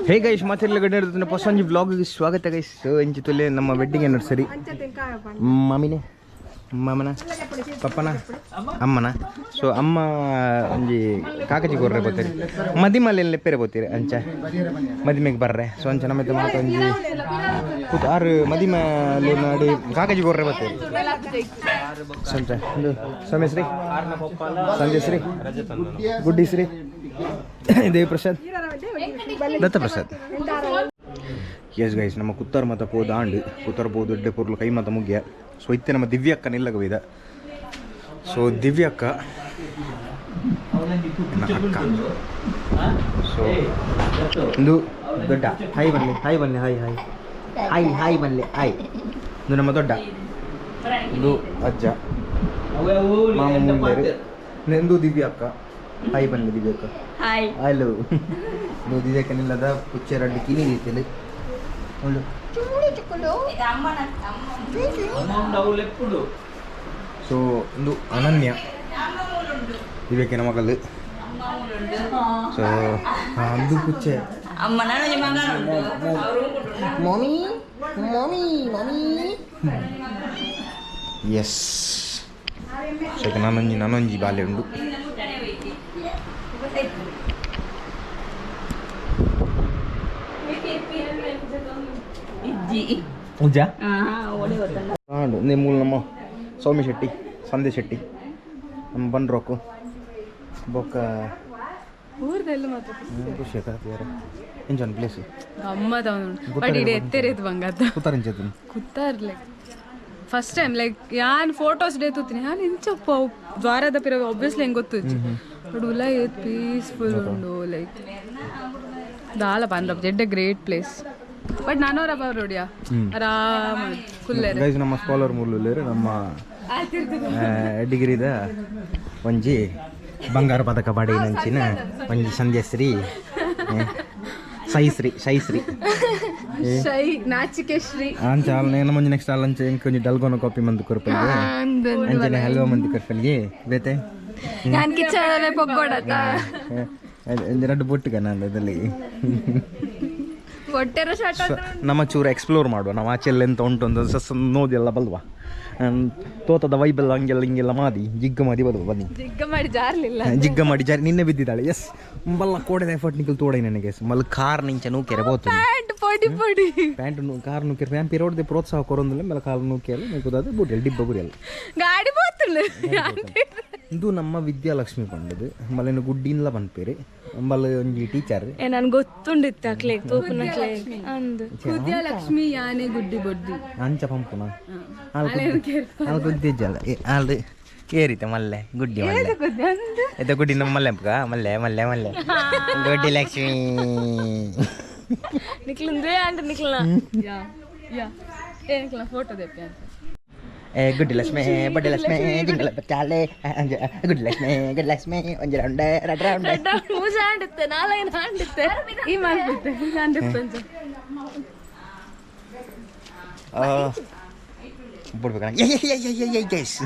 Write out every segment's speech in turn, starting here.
Hey guys ಮಾತಿರ್ಲ ಪಸಂಜಿ vlog ಸ್ವಾಗತ guys. ಇಂಚಿ ತೊಲೆ ನಮ್ಮ ವೆಡ್ಡಿಂಗ್ ಆನಿವರ್ಸರಿ ಮಾಮಿನೇ ಮಾಮನ ಪಪ್ಪನ ಅಮ್ಮನ. ಸೊ ಅಮ್ಮ ಒಂಜಿ ಕಾಕಜಿ ಕೊರ್ರೆ ಬೋತೀರಿ ಮದಿಮಲ್ಲಿ ಲೆಪ್ಪೆರೆ ಬೋತೀರಿ ಅಂಚ ಮದಿಮೆಗೆ ಬರ್ರೆ. ಸೊ ಅಂಚ ನಮ್ಮತ್ತೆ ಮಾತ ಒಂಜಿ ಕೂತು ಆರು ಮದಿಮಲ್ಲಿ ಮಾಡಿ ಕಾಕಜಿ ಕೊರ್ರೆ ಬೋತೀರಿ. ಸೊ ಅಂಚ ಒಂದು ಸೋಮೇಶ್ರೀ ಸಂಜಯಶ್ರೀ ಗುಡ್ಡಿಶ್ರೀ ದೇವಿಪ್ರಸಾದ್ ದತ್ತಪ್ರಸಾದ್. ಎಸ್ ಗೈಸ್ ನಮ್ಮ ಕುತ್ತಾರ ಮತ ಪೋದು ಆಂಡು ಕುತ್ತಾರ ಪೋದು ದೊಡ್ಡ ಪೂರ್ಲು ಕೈ ಮತ ಮುಗಿಯ. ಸೊ ಇತ್ತೆ ನಮ್ಮ ದಿವ್ಯಕ್ಕ ನಿಲ್ಲಗವಿದ. ಸೊ ದಿವ್ಯಕ್ಕ ಅಕ್ಕ. ಸೊ ಒಂದು ದೊಡ್ಡ ಹಾಯ್ ಬನ್ನಿ ಹಾಯ್ ಬನ್ನಿ ಹಾಯ್ ಹಾಯ್ ಹಾಯ್ ಹಾಯ್ ಬನ್ನಿ ಹಾಯ್. ಇದು ನಮ್ಮ ದೊಡ್ಡ ಇದು ಅಜ್ಜ ಮಾಮ ಮುಂದೇರು ನೆಂದು ದಿವ್ಯಕ್ಕ ಹಾಯ್ ಬನ್ನಿ ದಿವ್ಯಕ್ಕ ಹಾಯ್ ಹಲೋ. ಇದು ದಿವ್ಯಕ್ಕ ನಿಲ್ಲದ ಪುಚ್ಚೆ ರಡ್ಡಿ ಕಿನಿ ರೀತಿಯಲ್ಲಿ ಒಂದು. ಸೊ ಒಂದು ಅನನ್ಯ ದಿವ್ಯಕ್ಕನ ಮಗಳು. ಸೊ ಒಂದು ಪುಚ್ಚೆ mummy mummy mummy. Yes. So ಈಗ ನಾನೊಂಜಿ ಬಾಲ್ಯ ಉಂಡು. ಮೂಲ ನಮ್ಮ ಸೌಮ್ಯ ಶೆಟ್ಟಿ ಸಂದೇಶ್ ಶೆಟ್ಟಿ ನಮ್ಮ ಬಂಡ್ರೋಕು ಬೊಕ್ಕ ಖುಷಿ ಆಯ್ತು. ಎಂಜಾಯ್ ಪ್ಲೇಸ್ ಕುತ್ತಾರ್ಲೆ ಫಸ್ಟ್ ಟೈಮ್ ಲೈಕ್ ಯಾನ್ ಫೋಟೋಸ್ ಡೇ ತೂತೀನಿ ಯಾನ್ ಇಂಚಪ್ಪ ದ್ವಾರದ ಪಿರ ಆಬ್ವಿಯಸ್ಲಿ ಹೆಂಗೆ ಗೊತ್ತು ಬಟ್ ಉಲ್ಲ ಏತ್ ಪೀಸ್ಫುಲ್ ಉಂಡು ಲೈಕ್ ದಾಲ ಪಾಂಡ್ರ ಜೆಡ್ ಗ್ರೇಟ್ ಪ್ಲೇಸ್. ಬಟ್ ನಾನೂರ ರೋಡಿಯಾ ಆರಾಮ ಕುಲ್ಲೇರೆ ನಮ್ಮ ಸ್ಕಾಲರ್ ಮೂಲರು ನಮ್ಮ ಡಿಗ್ರಿದ ಒಂಜಿ ಬಂಗಾರ ಪದಕ ಪಡೆ ನಂಚಿನ ಒಂಜಿ ಸಂಧ್ಯಶ್ರೀ ಸೈಶ್ರೀ ಶೈಶ್ರೀ ಶೈ ನಾಚಿಕೆ ಶ್ರೀ ಅಂಚ ನಾನು ಮುಂಜಿ ನೆಕ್ಸ್ಟ್ ಅಲ್ಲಂಚ ಇಂಕೊಂಜಿ ಡಲ್ಗೋನ ಕಾಪಿ ಮಂದಿ ಕೊರ್ಪಲ್ಗೆ ಅಂಚನೆ ಹಲ್ವಾ ಮಂದಿ ಕೊರ್ಪಲ್ಗೆ ಬೇತೆ ನಾನು ಕಿಚ್ಚನೆ ಪೊಕ್ಕೋಡತ ಎರಡು ಬೊಟ್ಟುಗ ನಾನು ಅದರಲ್ಲಿ ಹೊಟ್ಟೆರ ಶಾಟ ನಮ್ಮ ಚೂರು ಎಕ್ಸ್ಪ್ಲೋರ್ ಮಾಡುವ. ನಾವು ಆಚೆಲ್ಲ ಎಂತ ಉಂಟು ಅಂತ ಸಸ್ ನೋಡಿ ಎಲ್ಲ ಬಲ್ವಾ ತೋತದ ವೈಬೆಲ್ಲ ಹಂಗೆಲ್ಲ ಹಿಂಗೆಲ್ಲ ಮಾಡಿ ಜಿಗ್ಗ ಮಾಡಿ ಬಲ್ವ ಬನ್ನಿ ಜಿಗ್ಗ ಮಾಡಿ ಜಾರಿ ನಿನ್ನೆ ಬಿದ್ದಿದ್ದಾಳೆ. ಎಸ್ ಬಲ್ಲ ಕೋಡೆದ ಎಫರ್ಟ್ ನಿಕಲ್ ತೋಡೆ ನನಗೆ ಮಲ್ಲ ಕಾರ್ ನಿಂಚ ನೂಕೆರೆ ಬೋದು ಪ್ಯಾಂಟ್ ಕಾರ್ ನೂಕೆರೆ ಪ್ಯಾಂಟ್ ಪಿರೋಡ್ದೆ ಪ್ರೋತ್ಸಾಹ ಕೊರೊಂದಿಲ್ಲ ಮೇಲೆ ಕಾಲು ನೂಕೆಲ್ಲ ನೂಕುದಾದ ಬುಡಿಯಲ್ಲಿ ಡಿಬ್ಬ ಬುರಿಯಲ್ಲ ಗಾಡಿ ಬೋತಲ್ಲ. ಇದು ನಮ್ಮ ವಿದ್ಯಾಲಕ್ಷ್ಮಿ ಪಂಡದು ಮಲ್ಲಿನ ಗುಡ್ಡಿನ್ಲ ಬಂದ್ಪೇರಿ ಅಂಬಲ್ ಒಂಜಿ ಟೀಚರ್ ನನ್ಗೆ ಗೊತ್ತುಂಡಿತ್ತು ಅಕ್ಲೆ ತೋಪುನ ಅಂದು ವಿದ್ಯಾಲಕ್ಷ್ಮಿ ಯಾನೆ ಗುಡ್ಡಿ ಬೊಡ್ಡಿ ಅಂಚ ಪಂಪುನ ಅಲ್ಲಿ ಗುದ್ದಿಜ್ಜಲ್ಲ ಅಲ್ಲಿ ಏರಿತೆ ಮಲ್ಲೆ ಗುಡ್ಡಿ ಮಲ್ಲೆ ಎತ್ತ ಗುಡ್ಡಿ ನಮ್ಮ ಮಲ್ಲೆ ಮಲ್ಲೆ ಮಲ್ಲೆ ಮಲ್ಲೆ ಗುಡ್ಡಿ ಲಕ್ಷ್ಮಿ ನಿಕ್ಲಂದ್ರೆ ಅಂಡ್ ನಿಕ್ಲನ ಯಾ ಯಾ ಏ ನಿಕ್ಲನ ಫೋಟೋ ದೆಪ್ಪೆ ಅಂತ ಗುಡ್ ಲಕ್ಷ್ಮಿ ಬಡ್ಡಿ ಲಕ್ಷ್ಮಿ ಜಿಂಗಲ ಬಚ್ಚಾಲೆ ಗುಡ್ ಲಕ್ಷ್ಮಿ ಒಂಜಿ ರೌಂಡೆ ರಡ್ ರೌಂಡೆ ಮೂಜ ಆಂಡುತ್ತೆ ನಾಲೈನ ಆಂಡುತ್ತೆ ಈ ಮಾಡ್ಬಿಟ್ಟೆ ಆಂಡುತ್ತೆ ಬಿಡ್ಬೇಕಣ್ಣ ಗೈಸ್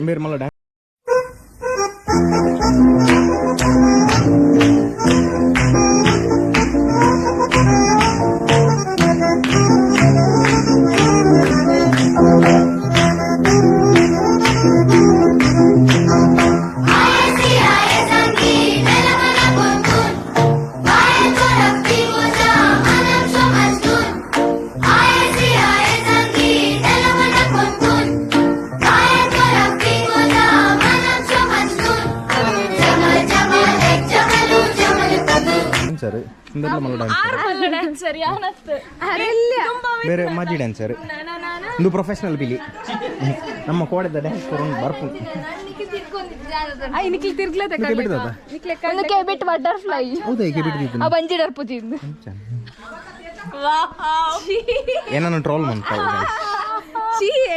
ಬೇರೆ ಮಲ್ಲ ಡ್ಯಾನ್ಸ್ ಬೇರೆ ಮಾಜಿ ಡ್ಯಾನ್ಸರ್ ಒಂದು ಪ್ರೊಫೆಷನಲ್ ಬಿಲಿ ನಮ್ಮ ಕೋಡೆದ ಡ್ಯಾನ್ಸ್ ಕೊರೊಂದು ಬರ್ಪು ಬಟರ್ಫ್ಲೈ ಬಂಜಿ ಡರ್ಪುತಿಂದು ಏನನ್ನು ಟ್ರೋಲ್ ಮಾಡ್ತಾವೆ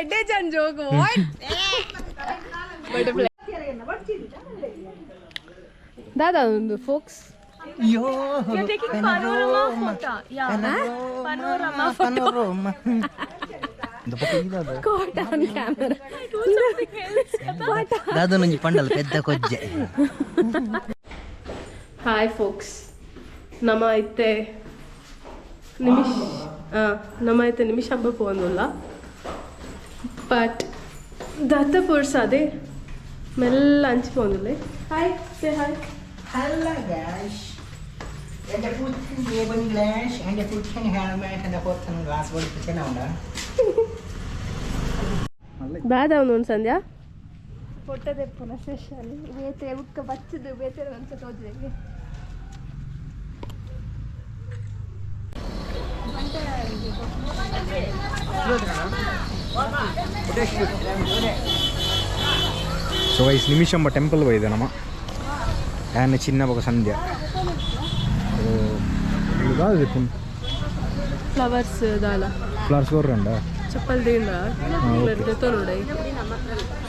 ಎಡ್ಡೆ ಜನ್ ಜೋಗು ಬಟರ್ಫ್ಲೈ ದಾದಾ ಒಂದು ಫೋಕ್ಸ್ దాదాపు నుంచి పండలు పెద్ద కొజ్జె ಹಾಯ್ ಫೋಕ್ಸ್ ನಮ್ಮ ಐತೆ ನಿಮಿಷ ಹಬ್ಬ ಪೋಂದುಲ್ಲ ಬಟ್ ದತ್ತ ಪೋರ್ಸದೆ ಮೆಲ್ಲ ಹಂಚಿ ಪೋಂದುಲ್ಲೆ hi say hi Hello guys. And the food can be glass and the food can have and the food can glass what you can order. ಬಾದ ಒಂದು ಸಂಧ್ಯಾ ಫೋಟೋದೆ ಪುನಃ ಸ್ಪೆಷಲ್ ಬೇತೆ ಉಟ್ಕ ಬಚ್ಚದು ಬೇತೆ ಅಂತ ತೋಜೆಗೆ ಸೊ ಗೈಸ್ ನಿಮಿಷಂಬ ಟೆಂಪಲ್ ಹೋಗಿದೆ ನಮ್ಮ ಆ್ಯನ ಚಿನ್ನ ಬೊಕ ಸಂಧ್ಯಾ ಫ್ಲವರ್ಸ್ ದಾಲ ಫ್ಲವರ್ಸ್ ಕೊರ್ರಂಡ ಚಪ್ಪಲ್ ದೇಂದ ನೋಡ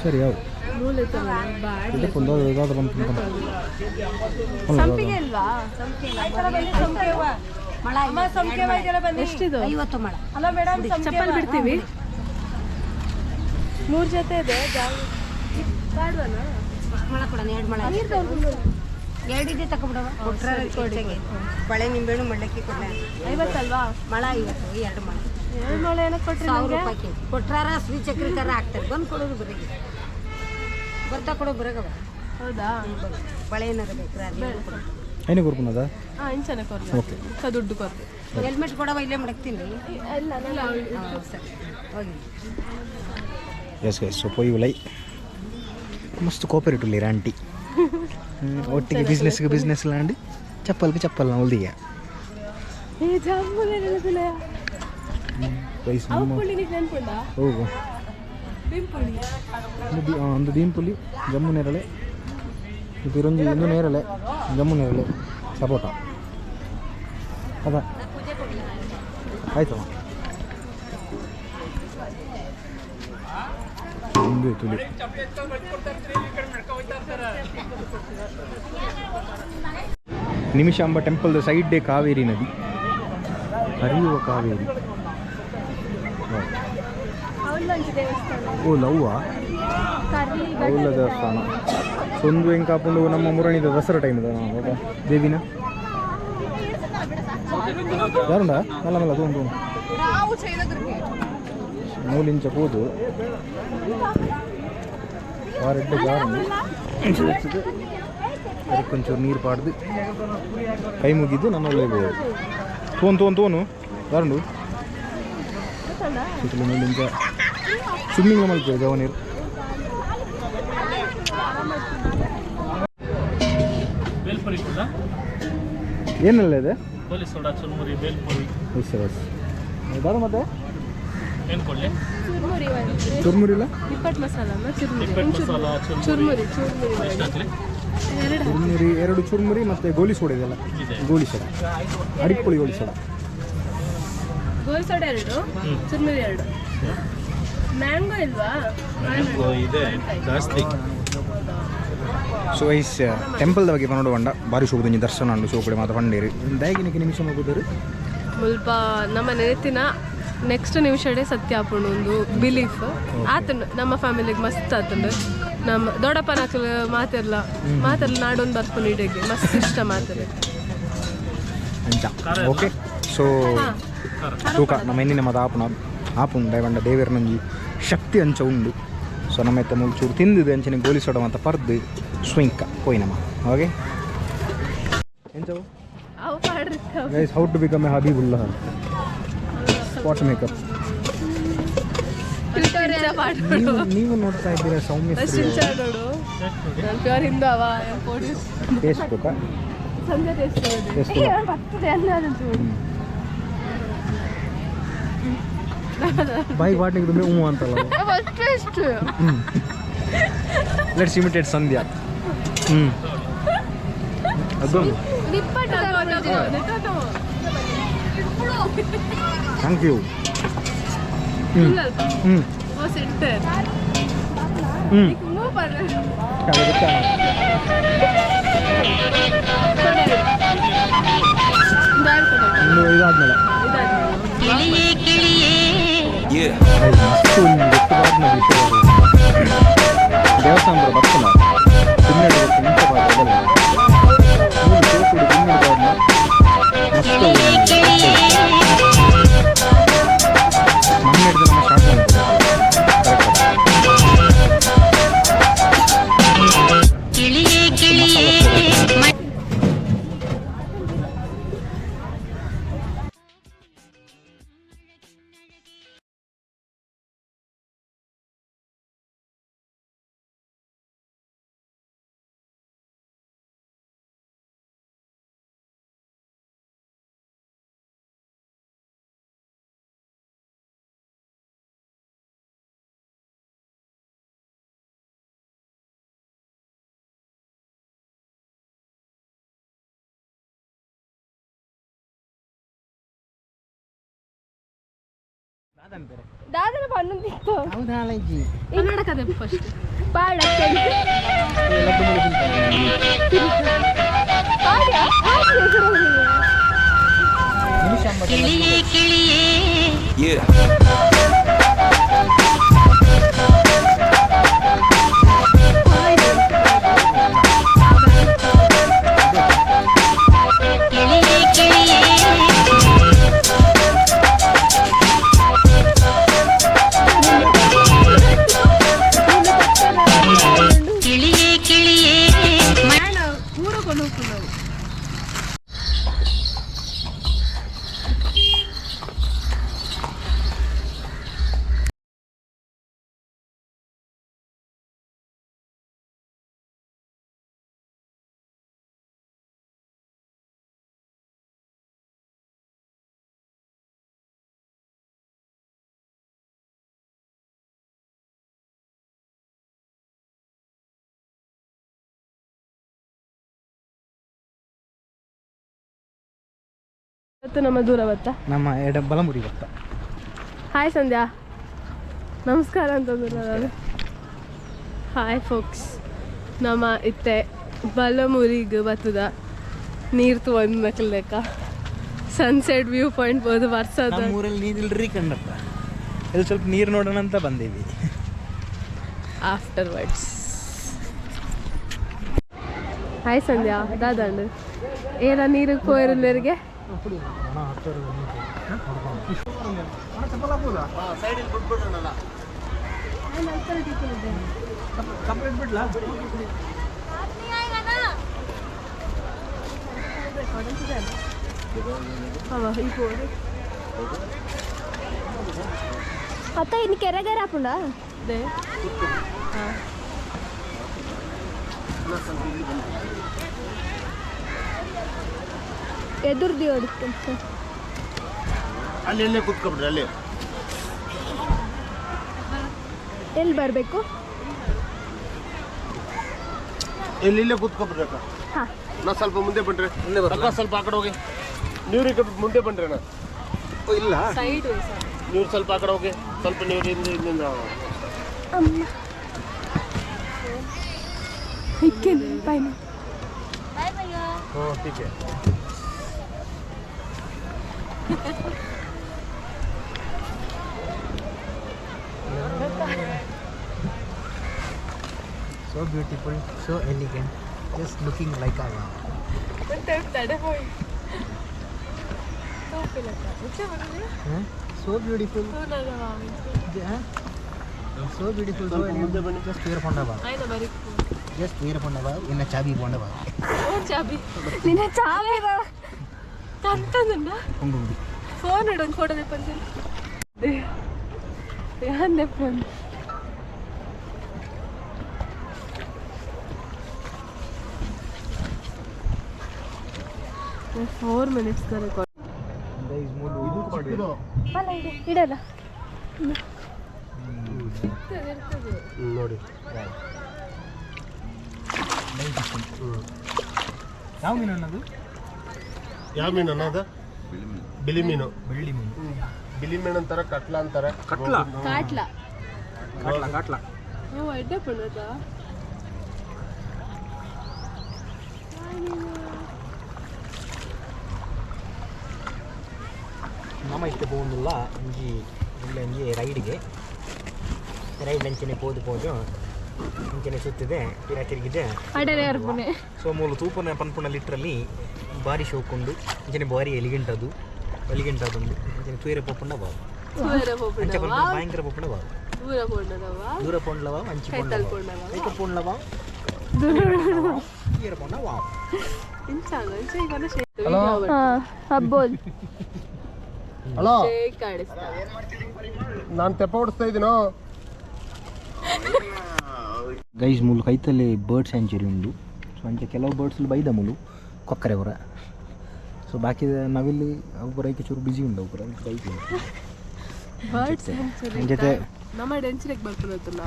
ಸರಿ ಯಾವ ಮೂಲೆ ಸಂಪಿಗೆ ಅಲ್ವಾ ಎಷ್ಟಿದು 50 ಮಳ ಅಲ್ಲ ಮೇಡಮ್ ಚಪ್ಪಲ್ ಬಿಡ್ತೀವಿ 3 ಜೊತೆ ಇದೆ ಕಾಡುವನ ಮಳ ಕೊಡ 2 ಮಳ 2 ಇದೆ ತಕೊಂಡ್ಬಿಡವ ಕೊಟ್ರೆ ಬಳೆ ನಿಂಬೆಹಣ್ಣು ಮಂಡಕ್ಕಿ ಕೊಡ್ಲ 50 ಅಲ್ವಾ ಮಳ 50 2 ಮಳ 2 ಮಳೆ ಏನಕ್ಕೆ ಕೊಟ್ರಿ 1000 ರೂಪಾಯಿ ಕೊಟ್ರಾರ ಸ್ವೀಟ್ ಚಕ್ರಿ ತರ ಹಾಕ್ತಾರೆ ಬಂದು ಕೊಡೋದು ಬರೀ ಬರ್ತಾ ಕೊಡೋ ಬರಗವ ಹೌದಾ ಬಳೆ ಏನಾರ ಬೇಕು ಐನೇ ಕೊರ್ಪುನದ ಇಂಚನೆ ಕೊರ್ಲಿ ಓಕೆ ದುಡ್ಡು ಕೊರ್ಲಿ ಹೆಲ್ಮೆಟ್ ಕೊಡವ ಇಲ್ಲೇ ಮಡಗ್ತೀನಿ ಇಲ್ಲ ಸರಿ ಹೋಗಿ ಎಸ್ ಗೈಸ್ ಸೊ ಪೊಯ್ಯುಲೈ ಮಸ್ತ್ ಕೋಪರೇಟಿವ್ ಇರ ಆಂಟಿ ಒಟ್ಟಿಗೆ ಬಿಸ್ನೆಸ್ ಲ್ಯಾಂಡ್ ಚಪ್ಪಲ್ಗೆ ಚಪ್ಪಲ್ ಹೊಲ್ದಿಗೆ ಹೋಗು ಒಂದು ದೀಂಪುಲಿ ಜಮ್ಮು ನೇರಳೆ ತಿರುಂಜಿ ಇಂದು ನೇರಳೆ ಜಮ್ಮು ನೇರಳೆ ಸಪೋಟ ಅದ ಆಯ್ತಮ್ಮ ಒಂದು ತುಲಿ ನಿಮಿಷಾಂಬ ಟೆಂಪಲ್ದ ಸೈಡ್ಡೇ ಕಾವೇರಿ ನದಿ ಹರಿಯುವ ಕಾವೇರಿ ಓ ಲವ್ವಾ ಅವಳ ದೇವಸ್ಥಾನ ಸೊಂದು ಹೆಂಗೆ ಕಾಪುಂಡು ನಮ್ಮ ಮುರಣಿದ ದಸರಾ ಟೈಮ್ ಇದ ದೇವಿನ ಯಾರುಂಡ ಮಲ್ಲ ಮಲ್ಲ ತಗೊಂಡು ಮೂಲಿಂಚ ಕೂದು ವಾರೆಡ್ಡೆ ಜಾರು ಅದಕ್ಕೊಂಚೂರು ನೀರು ಪಾಡ್ದು ಕೈ ಮುಗಿದ್ದು ನಮ್ಮ ಹೋಗ್ಬೋದು ತೋನು ಯಾರುಂಡು ಸುತ್ತಲೂ ಮೂಲಿಂಚ ಸ್ವಿಮ್ಮಿಂಗ್ ಮಲ್ಪೇವೆ ಜವ ನೀರು ಏನೆಲ್ಲ ಇದೆ ದಾರ ಮತ್ತೆ ಚುರ್ಮುರಿ ಇಲ್ಲ ಚುರ್ಮುರಿ 2 ಚುರ್ಮುರಿ ಮತ್ತೆ ಗೋಲಿ ಸೋಡ ಇದೆಲ್ಲ ಗೋಲಿ ಸೋಡ ಅಡಿಪುಳಿ ಗೋಲಿ ಸೋಡ ಗೋಲಿ ಸೋಡ 2 ಚುರ್ಮುರಿ 2 ಮ್ಯಾಂಗೋ ಇಲ್ವಾ ಇದೆ ಜಾಸ್ತಿ ಸೊ ಐಸ್ ಟೆಂಪಲ್ದ ಬಗ್ಗೆ ಪನ್ನೋಡು ಬಂಡ ಬಾರಿ ಶೋಭದ ದರ್ಶನ ಅಂಡು ಶೋಕಡೆ ಮಾತ್ರ ಪಂಡೇರಿ ದಯಗಿನಕ್ಕೆ ನಿಮಿಷ ಹೋಗೋದರು ಮುಲ್ಪ ನಮ್ಮ ನೆನತಿನ ನೆಕ್ಸ್ಟ್ ನಿಮಿಷಡೆ ಸತ್ಯ ಹಾಪುಂಡು ಒಂದು ಬಿಲೀಫ್ ಆತಂಡು ನಮ್ಮ ಫ್ಯಾಮಿಲಿಗೆ ಮಸ್ತ್ ಆತಂಡು ನಮ್ಮ ದೊಡ್ಡಪ್ಪನ ಮಾತಿರ್ಲ ನಾಡೊಂದು ಬರ್ಕೊಂಡು ಇಡೆಗೆ ಮಸ್ತ್ ಇಷ್ಟ ಮಾತಾಡ ಓಕೆ ಸೊ ತೂಕ ನಮ್ಮ ಎನ್ನಿನ ಮತ ಆಪುಂಡ ಬಂಡ ದೇವರ ನಂಜಿ ಶಕ್ತಿ ಅಂಚ ಉಂಡು ಸೊ ನಮ್ಮ ಎತ್ತ ಮುಲ್ಚೂರು ತಿಂದಿದ್ದು ಅಂಚನೆ ಗೋಲಿ ಸೋಡ ಅಂತ ಪರ್ದು ಸ್ವಿಂಕ ಪೋಯ್ನಮ್ಮ ಓಕೆ ಎಂಚವು guys how to become a ಹಬೀಬುಲ್ಲಾ ಸ್ಪಾಟ್ ಮೇಕಪ್ ನೀವು ನೋಡ್ತಾ ಇದ್ದೀರಾ ಸೌಮ್ಯ ಟೇಸ್ಟ್ ಬೇಕಾ ಬಾಯಿ ವಾಟಿಗೆ ತುಂಬ ಹ್ಞೂ ಅಂತಲ್ಲ ಲೆಟ್ಸ್ ಇಮಿಟೇಟ್ ಸಂಧ್ಯಾ ಅದು ಥ್ಯಾಂಕ್ ಯು ಇದಾದ್ಮೇಲೆ ದೇವಸ್ಥಾನದ ಬರ್ತಲ್ಲ 12 ವರ್ಷ ಮುಂಚೆ ದಾದನ ಪನ್ನೊಂದಿತ್ತು ಹೌದಾ ಅಜ್ಜಿ ಕನ್ನಡಕದ ಫಸ್ಟ್ ಪಾಡ ಇವತ್ತು ನಮ್ಮ ದೂರ ಬತ್ತಾ ನಮ್ಮ ಎಡ ಬಲಮುರಿ ಗೊತ್ತಾ. ಹಾಯ್ ಸಂಧ್ಯಾ, ನಮಸ್ಕಾರ ಅಂತಂದ್ರೆ ನಾನು. ಹಾಯ್ ಫೋಕ್ಸ್, ನಮ್ಮ ಇತ್ತೆ ಬಲಮುರಿಗೆ ಬತ್ತದ ನೀರು ತೊಗೊಂಡು ನಕಲ್ಲೇಕ ಸನ್ಸೆಟ್ ವ್ಯೂ ಪಾಯಿಂಟ್ ಬೋದು ವರ್ಷದ ನಮ್ಮೂರಲ್ಲಿ ನೀರಿಲ್ರಿ ಕಂಡಪ್ಪ, ಇಲ್ಲಿ ಸ್ವಲ್ಪ ನೀರು ನೋಡೋಣ ಅಂತ ಬಂದೀವಿ. ಆಫ್ಟರ್ ವರ್ಡ್ಸ್ ಹಾಯ್ ಸಂಧ್ಯಾ ದಾದಂಡು ಏನ ನೀರಿಗೆ ಹೋಗಿರೋರಿಗೆ ಅತ್ತ ಇನ್ನು ಕೆರೆಗಾರ ಹಾಕೊಂಡ ಎದುರ್ದಿ ಹೊಡಿತು ಅಲ್ಲೇ ಕೂತ್ಕೊಬಿಡ್ರಿ. ಅಲ್ಲಿ ಎಲ್ಲಿ ಬರಬೇಕು? ಇಲ್ಲೇ ಕೂತ್ಕೊಬಿಡ್ರಿ ಅಕ್ಕ. ನಾ ಸ್ವಲ್ಪ ಮುಂದೆ ಬನ್ರಿ ಅಕ್ಕ, ಸ್ವಲ್ಪ ಆ ಕಡೆ ಹೋಗಿ. ನೀರು ಮುಂದೆ ಬನ್ರಿ ಅಣ್ಣ. ಇಲ್ಲ ನೀರು ಸ್ವಲ್ಪ ಆ ಕಡೆ ಹೋಗಿ, ಸ್ವಲ್ಪ ನೀರು ಹಿಂದಿಂದ ಹ್ಞೂ ಟೀಕೆ. So beautiful, so elegant, just looking like a wow. So beautiful. So beautiful, so elegant. Just wear ponda wow. Just wear ponda wow. Inna chabi ponda wow. ನಿನ್ನ ಚಾವಿ ಕಂತಂದ ಫೋನ್ ಇಡೋದು ಫೋಟೋ ತೆಪ್ಪಂತ ಫೋನ್ 4 minutes ಇಡಲ್ಲ ನೋಡಿ. ಯಾವ ಮೀನು ಅನ್ನೋದು? ಯಾವ ಮೀನು ಅನ್ನೋದು? ಬಿಳಿ ಮೀನು. ಬೆಳ್ಳಿ ಮೀನು. ಬಿಳಿ ಮೀನು ಅಂತಾರೆ, ಕಟ್ಲ ಅಂತಾರೆ. ಕಟ್ಲ ಕಾಟ್ಲ ಕಾಟ್ಲ ಕಾಟ್ಲ ಎಡ್ಡೆ ಪಣ್ಣದ ನಮ್ಮ ಇತ್ತೆ പോകുന്നിಲ್ಲ ಒಂಜಿ ಇಲ್ಲ ಒಂಜಿ ರೈಡ್ಗೆ ಅಂಚನೆ ಪೋದು ಅಂಚನೆ ಸುತ್ತಿದೆ ಪಿರ ತಿರುಗಿದೆ ಸೊ ಮೂಲು ತೂಪನ ಪನ್ಪುಣ ಲಿಟ್ರಲ್ಲಿ ಬಾರಿ ಶೋಕೊಂಡು ಅಂಚನೆ ಬಾರಿ ಎಲಿಗೆಂಟದು ಅಂಚನೆ ತೂಯರೆ ಪೋಪುಂಡ ಬಾವು ಭಯಂಕರ ಪೋಪುಂಡ ಬಾವು ದೂರ ಪೋಂಡ್ಲವ ಮಂಚಿ ಪೋಂಡ್ಲವ ತೂಯರೆ ಪೋಂಡ ಬಾವು. ಹಬ್ಬೋದ್ ಹಲೋ, ನಾನು ತೆಪ್ಪ ಓಡಿಸ್ತಾ ಇದ್ದೀನೋ. ಗೈಸ್ ಮೂಲು ಕೈತಲ್ಲಿ ಬರ್ಡ್ ಸ್ಯಾಂಚುರಿ ಉಂಡು. ಸೊ ಅಂಚೆ ಕೆಲವು ಬರ್ಡ್ಸ್ ಬೈದ ಮೂಲು ಕೊಕ್ಕರೆ ಅವರ. ಸೊ ಬಾಕಿ ನಾವಿಲ್ಲಿ ಅವ್ರ ಐಕೆ ಚೂರು ಬಿಸಿ ಉಂಡು ಅವ್ರ ಬೈತಿ ಬರ್ಡ್ ಸ್ಯಾಂಚುರಿ ಜೊತೆ ನಮ್ಮ ಡೆನ್ಸಿಗೆ ಬರ್ತದಲ್ಲ.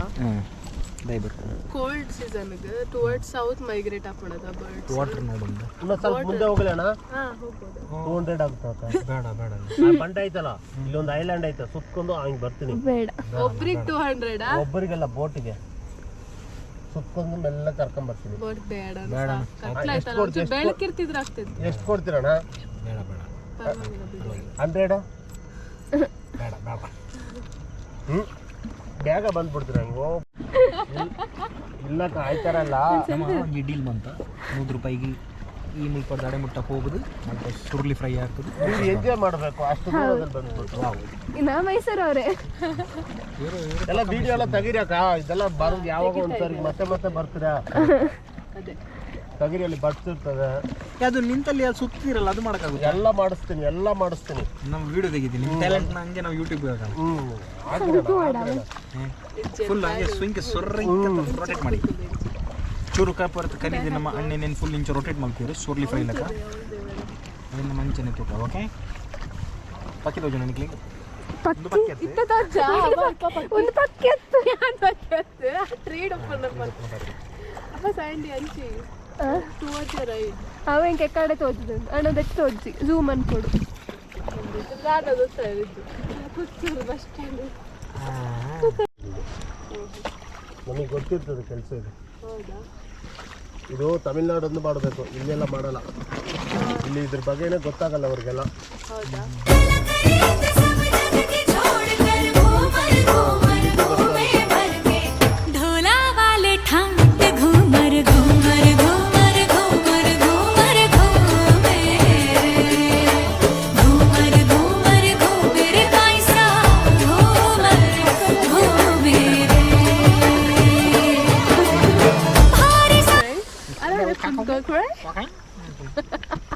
ಕೋಲ್ಡ್ ಸೀಸನ್ಗೆ ಟುವರ್ಡ್ಸ್ ಸೌತ್ ಮೈಗ್ರೇಟ್ ಆಗ್ಬಿಡೋದ ಬರ್ಡ್ಸ್. ವಾಟರ್ ನೋಡೋದು. ಇನ್ನೂ ಸ್ವಲ್ಪ ಮುಂದೆ ಹೋಗ್ಲೇಣ ಹೋಗ್ಬೋದು. 200 ಆಗ್ತದೆ. ಬೇಡ ಬೇಡ ಬಂಡೆ ಐತಲ್ಲ ಇಲ್ಲೊಂದು ಐಲ್ಯಾಂಡ್ ಐತೆ ಸುತ್ಕೊಂಡು ಹಂಗೆ ಬರ್ತೀನಿ. ಒಬ್ರಿಗೆ 200 ಒಬ್ಬರಿಗೆಲ್ಲ ಬೋಟಿಗೆ ಸುತ್ಕೊಂಡು ಮೆಲ್ಲ ಕರ್ಕೊಂಡ್ ಬರ್ತೀನಿ. ಬೋಟ್ ಬೇಡ ಕತ್ಲಾಯ್ತಲ್ಲ ಬೆಳಕಿರ್ತಿದ್ರೆ ಆಗ್ತಿತ್ತು. ಎಷ್ಟು ಕೊಡ್ತೀರಣ್ಣ? ಬೇಡ ಬೇಡ 100 ಬೇಡ ಬೇಡ ಬೇಗ ಬಂದ್ಬಿಡ್ತೀರ ಹಂಗೋ ಇಲ್ಲ ಕಾಯ್ತಾರಲ್ಲ. ಈ ಡೀಲ್ ಬಂತ 100 ರೂಪಾಯಿಗೆ ಈ ಮುಲ್ಪಡ್ದು ಅಡೆ ಮುಟ್ಟಕ್ಕೆ ಹೋಗುದು ಮತ್ತೆ ಸುರುಳಿ ಫ್ರೈ ಆಗ್ತದೆ. ನೀವು ಎಂಜಾಯ್ ಮಾಡಬೇಕು ಅಷ್ಟು ದೂರದಲ್ಲಿ ಬಂದ್ಬಿಟ್ಟು. ನಾ ಮೈಸೂರವ್ರೆ ಎಲ್ಲ ವಿಡಿಯೋ ಎಲ್ಲ ತೆಗಿರಕ್ಕ ಇದೆಲ್ಲ ಬರೋದು ಯಾವಾಗ ಒಂದ್ಸರಿ ಮತ್ತೆ ಮತ್ತೆ ಬರ್ತೀರಾ? ತೆಗಿರಿ ಅಲ್ಲಿ ಬರ್ತಿರ್ತದೆ. ಅದು ನಿಂತಲ್ಲಿ ಅದು ಸುತ್ತಿರಲ್ಲ ಅದು ಮಾಡೋಕ್ಕಾಗುತ್ತೆ. ಎಲ್ಲ ಮಾಡಿಸ್ತೀನಿ ನಮ್ಮ ವಿಡಿಯೋ ತೆಗಿತೀನಿ ಟ್ಯಾಲೆಂಟ್ ಹಂಗೆ ನಾವು ಯೂಟ್ಯೂಬ್ ಫುಲ್ ಹಂಗೆ ಸ್ವಿಂಗ್ ರೊಟೇಟ್ ಮಾಡಿ ಚೂರು ಕಾಪರ್ತ ಕರೀದಿ ನಮ್ಮ ಅಣ್ಣನೇನು ಫುಲ್ ಇಂಚು ರೊಟೇಟ್ ಮಾಡ್ತೀವಿ ಸುರ್ಲಿ ಫ್ರೈ ಲಕ್ಕ ಅದನ್ನು ಮಂಚನೆ ತೂಕ. ಓಕೆ ಪಕ್ಕಿ ತೋಜು ನನಗೆ ಒಂದು ಪಕ್ಕೆ ಟ್ರೇಡ್ ಅಪ್ಪ ಸ್ಯಾಂಡಿ ಹಂಚಿ ಅವ ಇಂಕೆ ಕಡೆ ತೋಚಿದ್ದು ಅಣ್ಣದಕ್ಕೆ ತೋಚಿ ಝೂಮ್ ಅನ್ಕೊಡು ಪುತ್ತೂರು ಬಸ್ ಸ್ಟ್ಯಾಂಡ್. ನಮಗೆ ಗೊತ್ತಿರ್ತದೆ ಕೆಲಸ ಇದು. ಹೌದಾ? ಇದು ತಮಿಳ್ನಾಡೊಂದು ಮಾಡಬೇಕು, ಇಲ್ಲೆಲ್ಲ ಮಾಡಲ್ಲ. ಇಲ್ಲಿ ಇದ್ರ ಬಗ್ಗೆನೇ ಗೊತ್ತಾಗಲ್ಲ ಅವ್ರಿಗೆಲ್ಲ. ಹೌದಾ?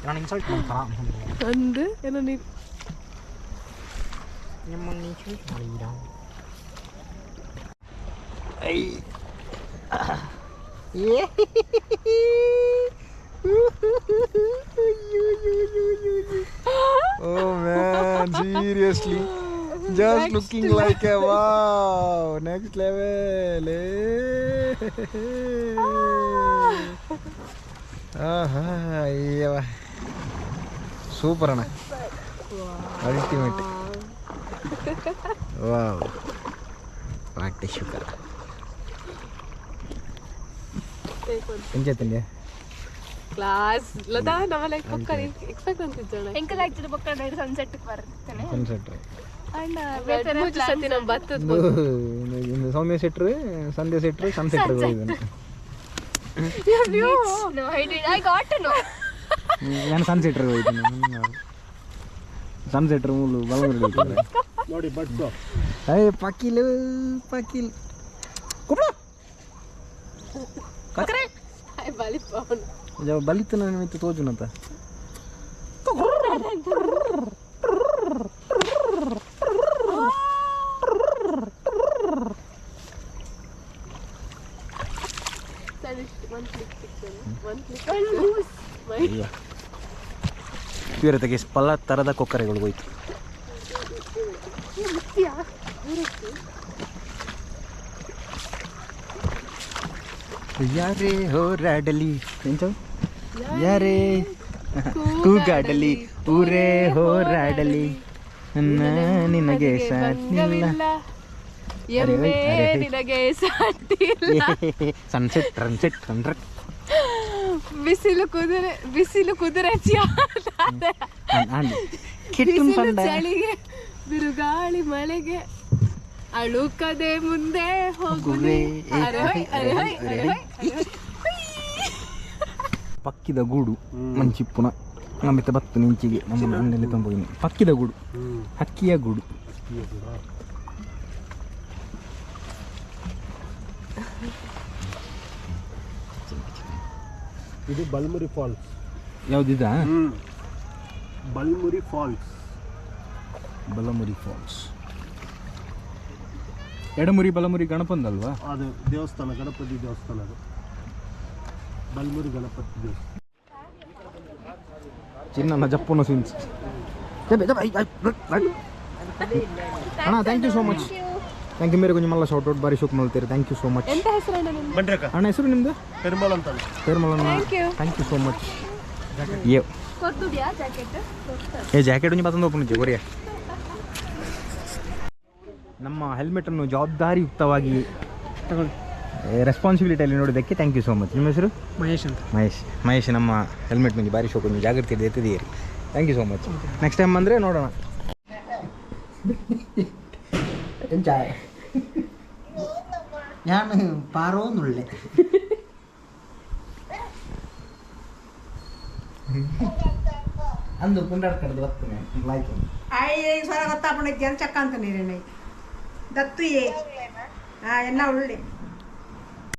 ನಾನು ಇನ್ಸಲ್ಟ್ ಮಾಡ್ತಾರ ಅಂದು ಏನೋ ನೀವು ನಿಮ್ಮನ್ನು ಇನ್ಸಲ್ಟ್ ಮಾಡಿದ್ದೀರಾ? Oh man, seriously, just looking like a wow, next level. ಅಯ್ಯವ ಸೂಪರ್ ಅಣ್ಣ, ultimate. Wow, what sugar. Enjoy ತಿಂಡಿ ಕ್ಲಾಸ್ ಲತಾ ನಮ್ಮ ಲೈಕ್ ಪಕ್ಕ ಎಕ್ಸ್ಪೆಕ್ಟ್ ಅಂತಿದ್ದಣ ಎಂಕಲ್ ಆಗ್ತಿದೆ ಪಕ್ಕ ನೈಟ್ ಸನ್ಸೆಟ್ ಬರ್ತೇನೆ. ಸನ್ಸೆಟ್ ಅಣ್ಣ ಮೂಜು ಸತಿ ನಮ್ಮ ಬತ್ತದ ಸೌಮ್ಯ ಸೆಟ್ರು, ಸಂಧ್ಯಾ ಸೆಟ್ರು, ಸನ್ಸೆಟ್ ನಾನು ಸನ್ಸೆಟ್ರ್ ಹೋಯ್ತೀನಿ. ಸನ್ಸೆಟ್ರ್ ಮೂಲು ಬಲ ನೋಡಿ ಬಡ್ಸು. ಅಯ್ಯ ಪಕ್ಕೀಲ್ ಪಕ್ಕೀಲ್ ಕಕರೆ ಬಲಿತು ನಾನು ಮಿತ್ತು ತೋಜುನಂತ ಇವರತೆಗೆ ಪಲ್ಲ ಥರದ ಕೊಕ್ಕರೆಗಳು ಹೋಯ್ತು. ಯಾರೇ ಹೋರಾಡಲಿ ಯಾರೇ ಕೂಗಾಡಲಿ ಊರೇ ಹೋರಾಡಲಿ ನಿನಗೆ ಸಾಟಿಲ್ಲ. ಸನ್ಸೆಟ್ ಸನ್ಸೆಟ್ ಸನ್ಸೆಟ್ ಬಿಸಿಲು ಕುದುರೆ ಚಳಿಗೆ ಬಿರುಗಾಳಿ ಮಳೆಗೆ ಅಳುಕದೆ ಮುಂದೆ ಹೋಗುವೆ. ಪಕ್ಕಿದ ಗೂಡು ಮಂಚಿಪ್ಪುನ ನಮ್ಮಿತ್ತ ಬತ್ತು ನಿಂಚಿಗೆ ನಮ್ಮ ಮನೆಯಲ್ಲಿ ತಂಬೋಗಿನಿ. ಪಕ್ಕಿದ ಗೂಡು, ಹಕ್ಕಿಯ ಗೂಡು. ಇದು ಬಲ್ಮುರಿ ಫಾಲ್ಸ್. ಯಾವುದಿದ? ಬಲ್ಮುರಿ ಫಾಲ್ಸ್. ಬಲಮುರಿ ಫಾಲ್ಸ್. ಎಡಮುರಿ ಬಲಮುರಿ ಗಣಪಂದಲ್ವಾ? ಅದು ದೇವಸ್ಥಾನ, ಗಣಪತಿ ದೇವಸ್ಥಾನ. ಅದು ಬಲ್ಮುರಿ ಗಣಪತಿ ದೇವಸ್ಥಾನ. ಚಿನ್ನ ಜಪ್ಪುನ ಸೀನ್ಸ್. ಅಣ್ಣ thank you so much. Thank you ಮೇರೆ ಕೊಂಚ ಮಲ್ಲ ಶಾರ್ಟ್ ಔಟ್ ಬಾರಿ ಶೋಕ್ ಮಾಡ್ತೀರಿ ಥ್ಯಾಂಕ್ ಯು ಸೋ ಮಚ್ ಎಂತ ಹೆಸರು ಅಣ್ಣ ನಿಮ್ದು? ಬನ್ರಿ ಅಕ್ಕ. ಅಣ್ಣ ಹೆಸರು ನಿಮ್ಮದು ಪೆರುಮಾಳ್ ಅಂತ. ಪೇರ್ಮಲಣ್ಣ ಥ್ಯಾಂಕ್ ಯು ಸೋ ಮಚ್ ಏ ಕೊಡ್ದುದ್ಯಾ ಜಾಕೆಟ್? ಏ ಜಾಕೆಟ್ ಒಂಜಿ ಮತ್ತೊಂದು ಓಪನ್ ಜಿ ಕೊರಿಯ ನಮ್ಮ ಹೆಲ್ಮೆಟನ್ನು ಜವಾಬ್ದಾರಿಯುಕ್ತವಾಗಿ ರೆಸ್ಪಾನ್ಸಿಬಿಲಿಟಿಯಲ್ಲಿ ನೋಡಿದ್ದಕ್ಕೆ ಥ್ಯಾಂಕ್ ಯು ಸೋ ಮಚ್. ನಿಮ್ಮ ಹೆಸರು? ಮಹೇಶ್ ಅಂತ. ಮಹೇಶ್ ನಮ್ಮ ಹೆಲ್ಮೆಟ್ ಮುಂದೆ ಬಾರಿ ಶೋಕ್ ಜಾಗ್ರತೆ ಎತ್ತಿದ್ದೀರಿ thank you so much. Next time ಬಂದರೆ ನೋಡೋಣ. ഞാൻ പാറോന്നുള്ളേ ಅಂದು ಪುಂಡಾಡ್ಕಡ್ದು ಬರ್ತೇನೆ ಆಯ್ತು ಸ್ವರ ಗೊತ್ತಾಪಣ ಚಕ್ಕ ಅಂತ ನೀರೇನೆ ದತ್ತು ಎನ್ನ ಉಳ್ಳಿ